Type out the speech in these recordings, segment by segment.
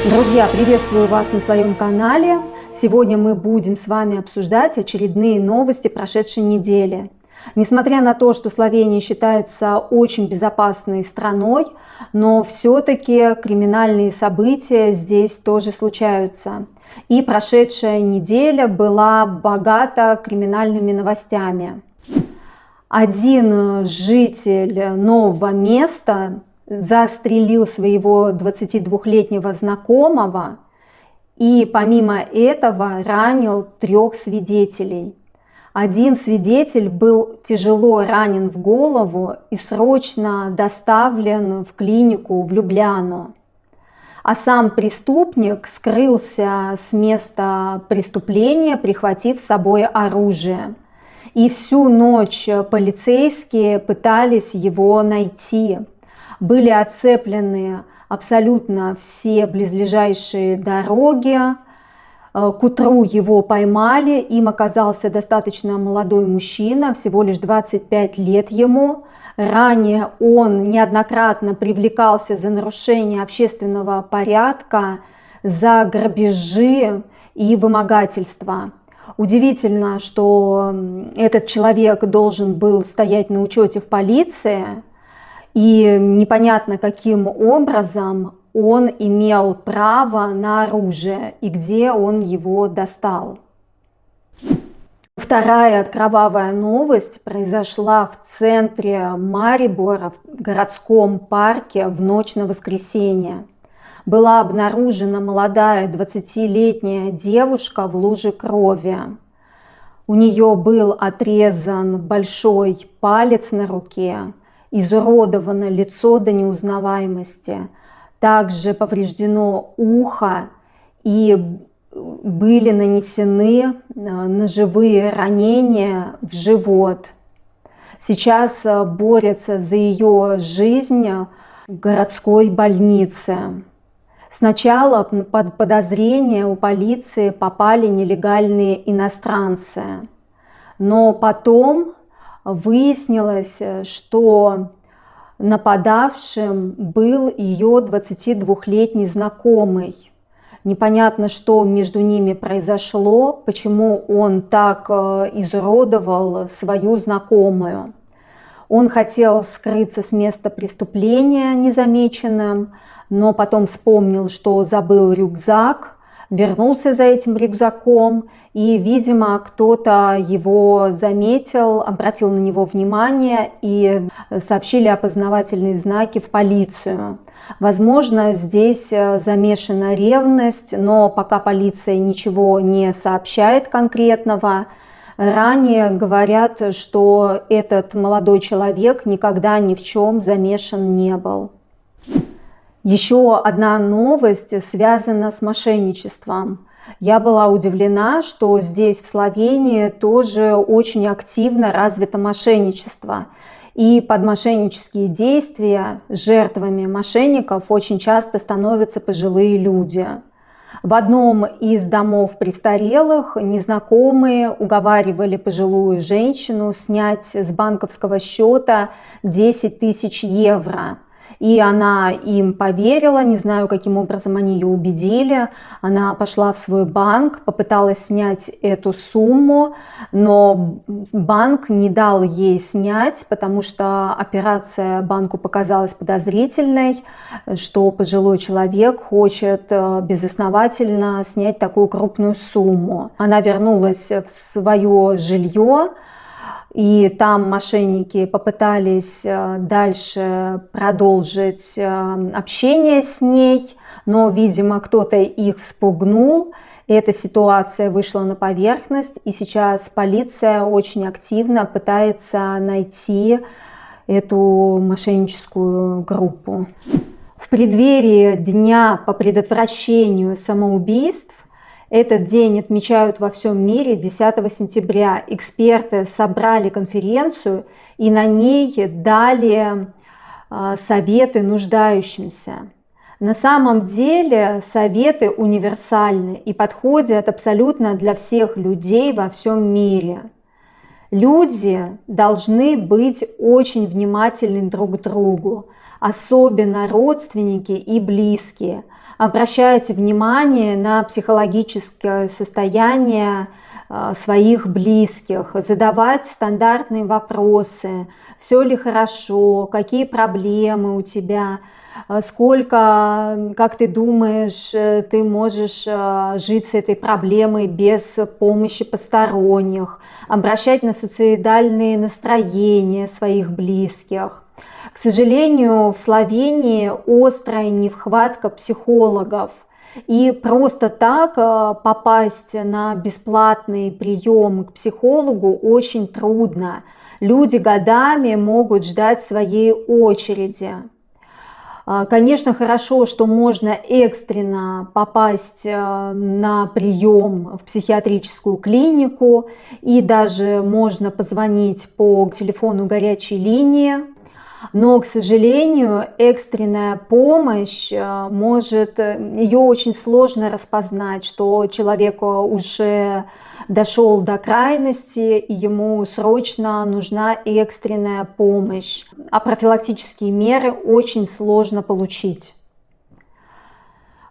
Друзья, приветствую вас на своем канале. Сегодня мы будем с вами обсуждать очередные новости прошедшей недели. Несмотря на то, что Словения считается очень безопасной страной, но все-таки криминальные события здесь тоже случаются. И прошедшая неделя была богата криминальными новостями. Один житель нового места застрелил своего 22-летнего знакомого и помимо этого ранил 3 свидетелей. Один свидетель был тяжело ранен в голову и срочно доставлен в клинику в Любляну. А сам преступник скрылся с места преступления, прихватив с собой оружие. И всю ночь полицейские пытались его найти. Были оцеплены абсолютно все близлежащие дороги. К утру его поймали, им оказался достаточно молодой мужчина, всего лишь 25 лет ему. Ранее он неоднократно привлекался за нарушение общественного порядка, за грабежи и вымогательство. Удивительно, что этот человек должен был стоять на учете в полиции, и непонятно, каким образом он имел право на оружие и где он его достал. Вторая кровавая новость произошла в центре Марибора, в городском парке в ночь на воскресенье. Была обнаружена молодая 20-летняя девушка в луже крови. У нее был отрезан большой палец на руке, изуродовано лицо до неузнаваемости, также повреждено ухо и были нанесены ножевые ранения в живот. Сейчас борются за ее жизнь в городской больнице. Сначала под подозрение у полиции попали нелегальные иностранцы, но потом выяснилось, что нападавшим был ее 22-летний знакомый. Непонятно, что между ними произошло, почему он так изуродовал свою знакомую. Он хотел скрыться с места преступления незамеченным, но потом вспомнил, что забыл рюкзак, вернулся за этим рюкзаком, и, видимо, кто-то его заметил, обратил на него внимание и сообщили опознавательные знаки в полицию. Возможно, здесь замешана ревность, но пока полиция ничего не сообщает конкретного. Ранее говорят, что этот молодой человек никогда ни в чем замешан не был. Еще одна новость связана с мошенничеством. Я была удивлена, что здесь, в Словении, тоже очень активно развито мошенничество. И под мошеннические действия жертвами мошенников очень часто становятся пожилые люди. В одном из домов престарелых незнакомые уговаривали пожилую женщину снять с банковского счета 10 тысяч евро. И она им поверила, не знаю, каким образом они ее убедили. Она пошла в свой банк, попыталась снять эту сумму, но банк не дал ей снять, потому что операция банку показалась подозрительной, что пожилой человек хочет безосновательно снять такую крупную сумму. Она вернулась в свое жилье, и там мошенники попытались дальше продолжить общение с ней, но, видимо, кто-то их вспугнул. Эта ситуация вышла на поверхность, и сейчас полиция очень активно пытается найти эту мошенническую группу. В преддверии Дня по предотвращению самоубийств этот день отмечают во всем мире 10 сентября. Эксперты собрали конференцию и на ней дали советы нуждающимся. На самом деле советы универсальны и подходят абсолютно для всех людей во всем мире. Люди должны быть очень внимательны друг к другу. особенно родственники и близкие. Обращайте внимание на психологическое состояние своих близких, задавать стандартные вопросы. Все ли хорошо, какие проблемы у тебя, сколько, как ты думаешь, ты можешь жить с этой проблемой без помощи посторонних, обращать на суицидальные настроения своих близких. К сожалению, в Словении острая нехватка психологов. И просто так попасть на бесплатный прием к психологу очень трудно. Люди годами могут ждать своей очереди. Конечно, хорошо, что можно экстренно попасть на прием в психиатрическую клинику, и даже можно позвонить по телефону горячей линии. Но, к сожалению, экстренная помощь ее очень сложно распознать, что человек уже дошел до крайности, и ему срочно нужна экстренная помощь. А профилактические меры очень сложно получить.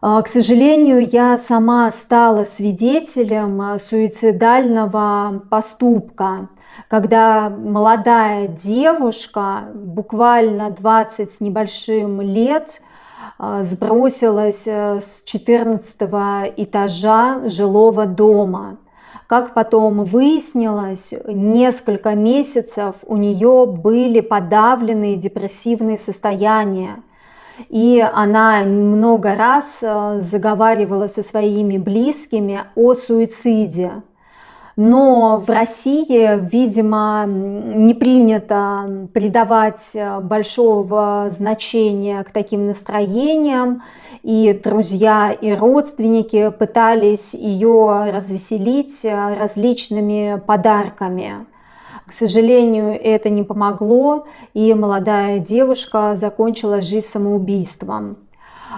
К сожалению, я сама стала свидетелем суицидального поступка, когда молодая девушка, буквально 20 с небольшим лет, сбросилась с 14-го этажа жилого дома. Как потом выяснилось, несколько месяцев у нее были подавленные депрессивные состояния. И она много раз заговаривала со своими близкими о суициде. Но в России, видимо, не принято придавать большого значения к таким настроениям, и друзья и родственники пытались ее развеселить различными подарками. К сожалению, это не помогло, и молодая девушка закончила жизнь самоубийством.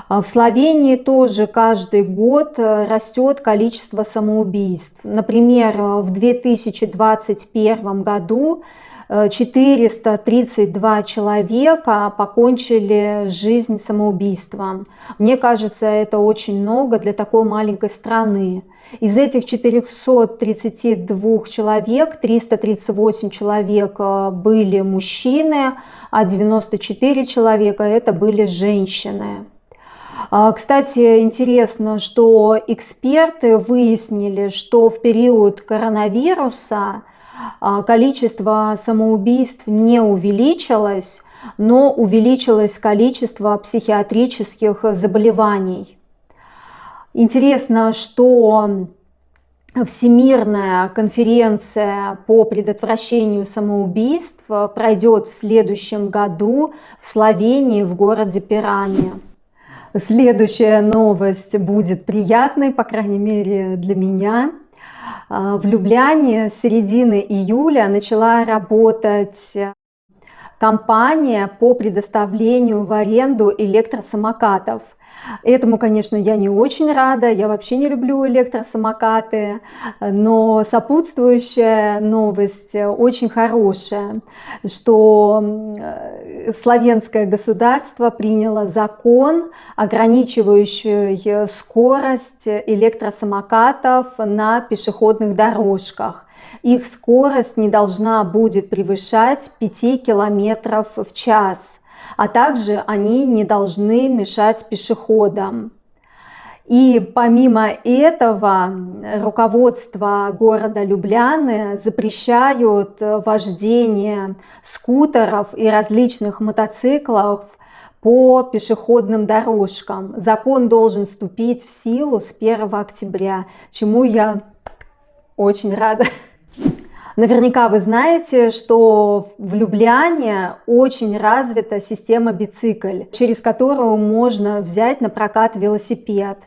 В Словении тоже каждый год растет количество самоубийств. Например, в 2021 году 432 человека покончили жизнь самоубийством. Мне кажется, это очень много для такой маленькой страны. Из этих 432 человек 338 человек были мужчины, а 94 человека это были женщины. Кстати, интересно, что эксперты выяснили, что в период коронавируса количество самоубийств не увеличилось, но увеличилось количество психиатрических заболеваний. Интересно, что Всемирная конференция по предотвращению самоубийств пройдет в следующем году в Словении, в городе Пиране. Следующая новость будет приятной, по крайней мере для меня. В Любляне с середины июля начала работать компания по предоставлению в аренду электросамокатов. Этому, конечно, я не очень рада, я вообще не люблю электросамокаты, но сопутствующая новость очень хорошая, что словенское государство приняло закон, ограничивающий скорость электросамокатов на пешеходных дорожках. Их скорость не должна будет превышать 5 км в час. А также они не должны мешать пешеходам. И помимо этого, руководство города Любляны запрещают вождение скутеров и различных мотоциклов по пешеходным дорожкам. Закон должен вступить в силу с 1 октября, чему я очень рада. Наверняка вы знаете, что в Любляне очень развита система бицикль, через которую можно взять на прокат велосипед.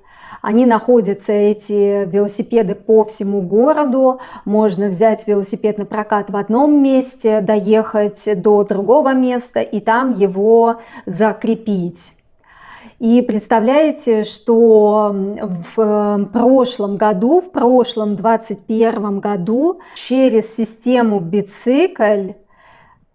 Они находятся, эти велосипеды, по всему городу. Можно взять велосипед на прокат в одном месте, доехать до другого места и там его закрепить. И представляете, что в прошлом году, в прошлом 2021 году через систему бицикль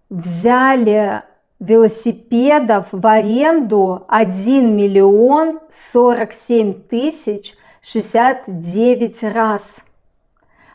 взяли велосипедов в аренду 1 миллион 47 тысяч 69 раз.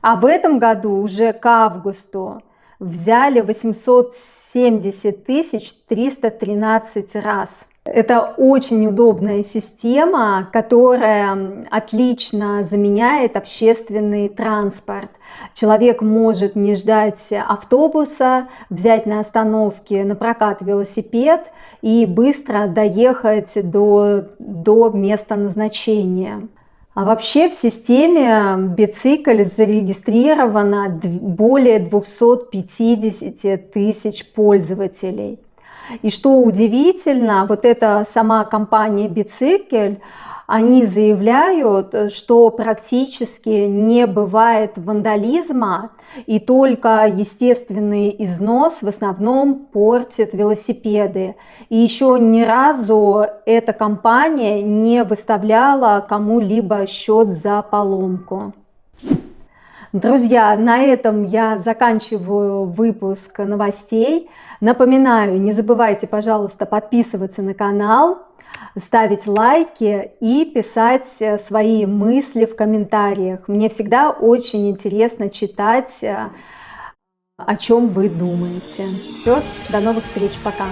А в этом году уже к августу взяли 870 тысяч 313 раз. Это очень удобная система, которая отлично заменяет общественный транспорт. Человек может не ждать автобуса, взять на остановке на прокат велосипед и быстро доехать до места назначения. А вообще в системе Бицикль зарегистрировано более 250 тысяч пользователей. И что удивительно, вот эта сама компания Бицикль, они заявляют, что практически не бывает вандализма, и только естественный износ в основном портит велосипеды. И еще ни разу эта компания не выставляла кому-либо счет за поломку. Друзья, на этом я заканчиваю выпуск новостей. Напоминаю, не забывайте, пожалуйста, подписываться на канал, ставить лайки и писать свои мысли в комментариях. Мне всегда очень интересно читать, о чем вы думаете. Все, до новых встреч, пока!